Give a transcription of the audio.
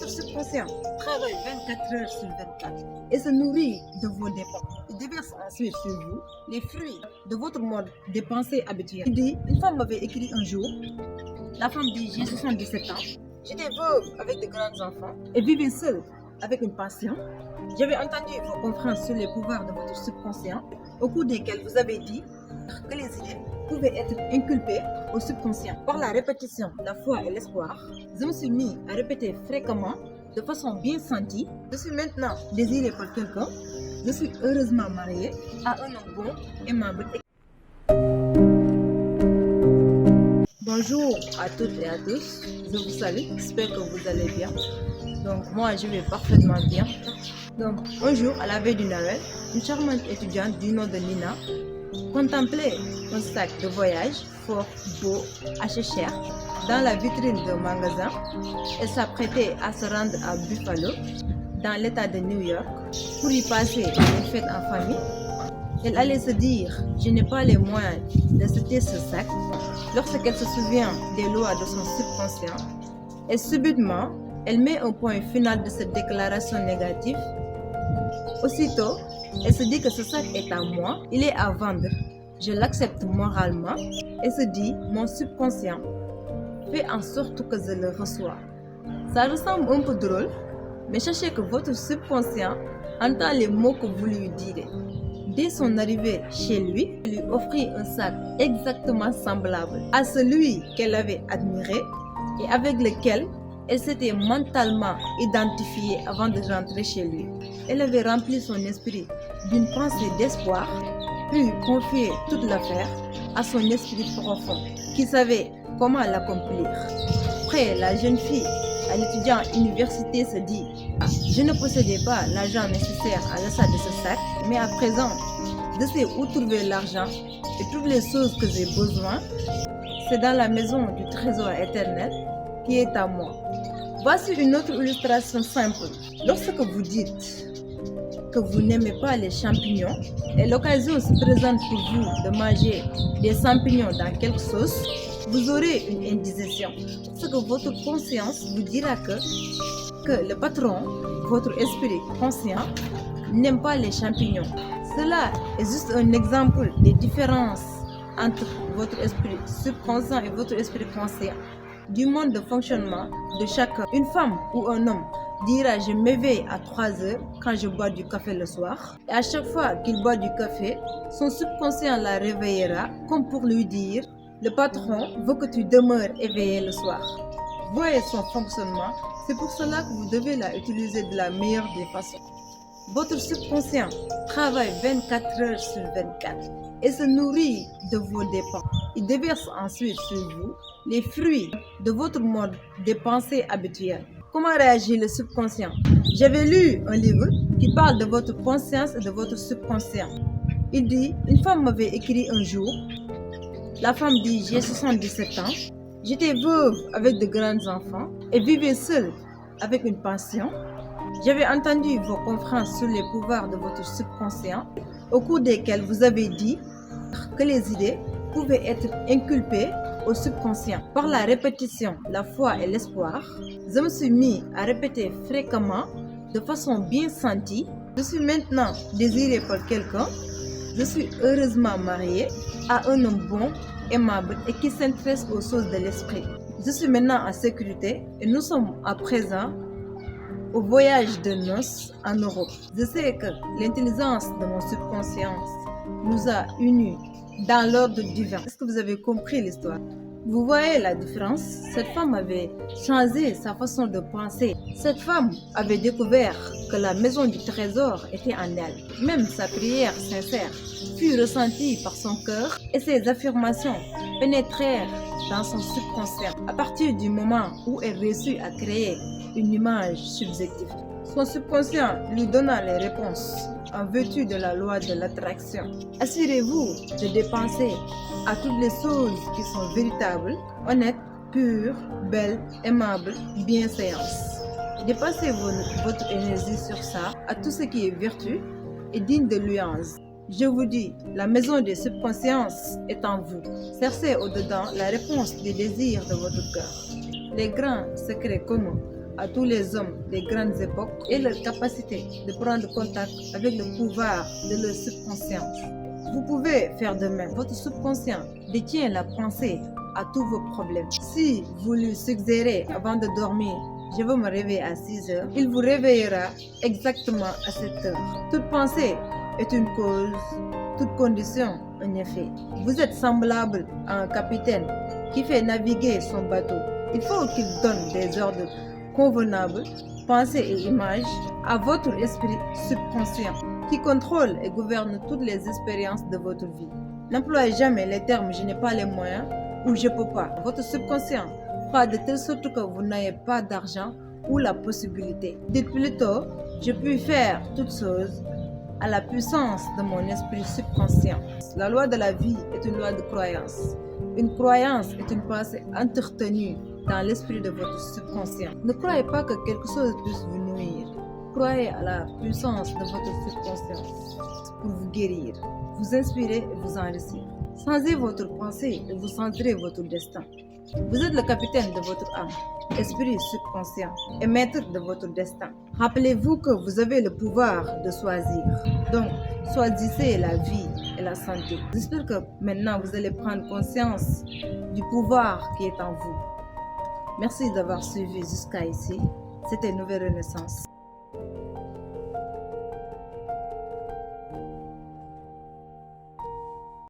Votre subconscient travaille 24 heures sur 24 et se nourrit de vos dépenses. Il déverse ensuite sur vous les fruits de votre mode de pensée habituel. Il dit, une femme m'avait écrit un jour, la femme dit, j'ai 77 ans, j'étais veuve avec de grands enfants et vivais seule avec une passion. J'avais entendu vos conférences sur les pouvoirs de votre subconscient, au cours desquelles vous avez dit que les idées pouvaient être inculpées au subconscient. Par la répétition, la foi et l'espoir, je me suis mis à répéter fréquemment, de façon bien sentie. Je suis maintenant désirée par quelqu'un. Je suis heureusement mariée à un homme bon, aimable. Bonjour à toutes et à tous. Je vous salue. J'espère que vous allez bien. Donc moi, je vais parfaitement bien. Donc un jour, à la veille du Noël, une charmante étudiante du nom de Nina contemplait un sac de voyage fort beau, assez cher, dans la vitrine d'un magasin. Elle s'apprêtait à se rendre à Buffalo, dans l'état de New York, pour y passer les fêtes en famille. Elle allait se dire, je n'ai pas les moyens d'acheter ce sac, lorsqu'elle se souvient des lois de son subconscient. Et subitement, elle met un point final de cette déclaration négative. Aussitôt, elle se dit que ce sac est à moi, il est à vendre. Je l'accepte moralement et se dit, mon subconscient fait en sorte que je le reçois. Ça ressemble un peu drôle, mais sachez que votre subconscient entend les mots que vous lui direz. Dès son arrivée chez lui, elle lui offrit un sac exactement semblable à celui qu'elle avait admiré et avec lequel elle s'était mentalement identifiée avant de rentrer chez lui. Elle avait rempli son esprit d'une pensée d'espoir, puis confier toute l'affaire à son esprit profond, qui savait comment l'accomplir. Après, la jeune fille, à l'étudiant à l'université, se dit « Je ne possédais pas l'argent nécessaire à l'achat de ce sac, mais à présent, je sais où trouver l'argent et toutes les choses que j'ai besoin, c'est dans la maison du trésor éternel qui est à moi. » Voici une autre illustration simple. Lorsque vous dites que vous n'aimez pas les champignons et l'occasion se présente pour vous de manger des champignons dans quelque sauce, vous aurez une indigestion. Parce que votre conscience vous dira que le patron, votre esprit conscient, n'aime pas les champignons. Cela est juste un exemple des différences entre votre esprit subconscient et votre esprit conscient, du mode de fonctionnement de chacun. Une femme ou un homme dira je m'éveille à 3 heures quand je bois du café le soir. Et à chaque fois qu'il boit du café, son subconscient la réveillera comme pour lui dire le patron veut que tu demeures éveillé le soir. Voyez son fonctionnement, c'est pour cela que vous devez la utiliser de la meilleure des façons. Votre subconscient travaille 24 heures sur 24 et se nourrit de vos dépenses. Il déverse ensuite sur vous les fruits de votre mode de pensée habituel. Comment réagit le subconscient? J'avais lu un livre qui parle de votre conscience et de votre subconscient. Il dit, une femme m'avait écrit un jour, la femme dit, j'ai 77 ans, j'étais veuve avec de grands enfants et vivais seule avec une pension. J'avais entendu vos conférences sur les pouvoirs de votre subconscient, au cours desquelles vous avez dit que les idées pouvaient être inculpées au subconscient. Par la répétition, la foi et l'espoir, je me suis mis à répéter fréquemment, de façon bien sentie. Je suis maintenant désirée par quelqu'un. Je suis heureusement mariée à un homme bon, aimable et qui s'intéresse aux choses de l'esprit. Je suis maintenant en sécurité et nous sommes à présent au voyage de noces en Europe. Je sais que l'intelligence de mon subconscient nous a unis dans l'ordre divin. Est-ce que vous avez compris l'histoire? Vous voyez la différence? Cette femme avait changé sa façon de penser. Cette femme avait découvert que la maison du trésor était en elle. Même sa prière sincère fut ressentie par son cœur et ses affirmations pénétrèrent dans son subconscient à partir du moment où elle réussit à créer une image subjective. Son subconscient lui donna les réponses en vertu de la loi de l'attraction. Assurez-vous de dépenser à toutes les choses qui sont véritables, honnêtes, pures, belles, aimables, bienséances. Dépensez votre énergie sur ça, à tout ce qui est vertu et digne de louange. Je vous dis, la maison des subconsciences est en vous. Cherchez au-dedans la réponse des désirs de votre cœur. Les grands secrets communs à tous les hommes des grandes époques est leur capacité de prendre contact avec le pouvoir de leur subconscient. Vous pouvez faire de même. Votre subconscient détient la pensée à tous vos problèmes. Si vous lui suggérez avant de dormir, je veux me réveiller à 6 heures, il vous réveillera exactement à 7 heures. Toute pensée est une cause, toute condition un effet. Vous êtes semblable à un capitaine qui fait naviguer son bateau. Il faut qu'il donne des ordres convenables, pensées et images à votre esprit subconscient qui contrôle et gouverne toutes les expériences de votre vie. N'employez jamais les termes « je n'ai pas les moyens » ou « je ne peux pas ». Votre subconscient fera de telle sorte que vous n'ayez pas d'argent ou la possibilité. Dites plutôt « je puis faire toutes choses » à la puissance de mon esprit subconscient. La loi de la vie est une loi de croyance. Une croyance est une pensée entretenue dans l'esprit de votre subconscient. Ne croyez pas que quelque chose puisse vous nuire. Croyez à la puissance de votre subconscient pour vous guérir, vous inspirer et vous enrichir. Changez votre pensée et vous changerez votre destin. Vous êtes le capitaine de votre âme, esprit subconscient et maître de votre destin. Rappelez-vous que vous avez le pouvoir de choisir. Donc, choisissez la vie et la santé. J'espère que maintenant vous allez prendre conscience du pouvoir qui est en vous. Merci d'avoir suivi jusqu'à ici. C'était Nouvelle Renaissance.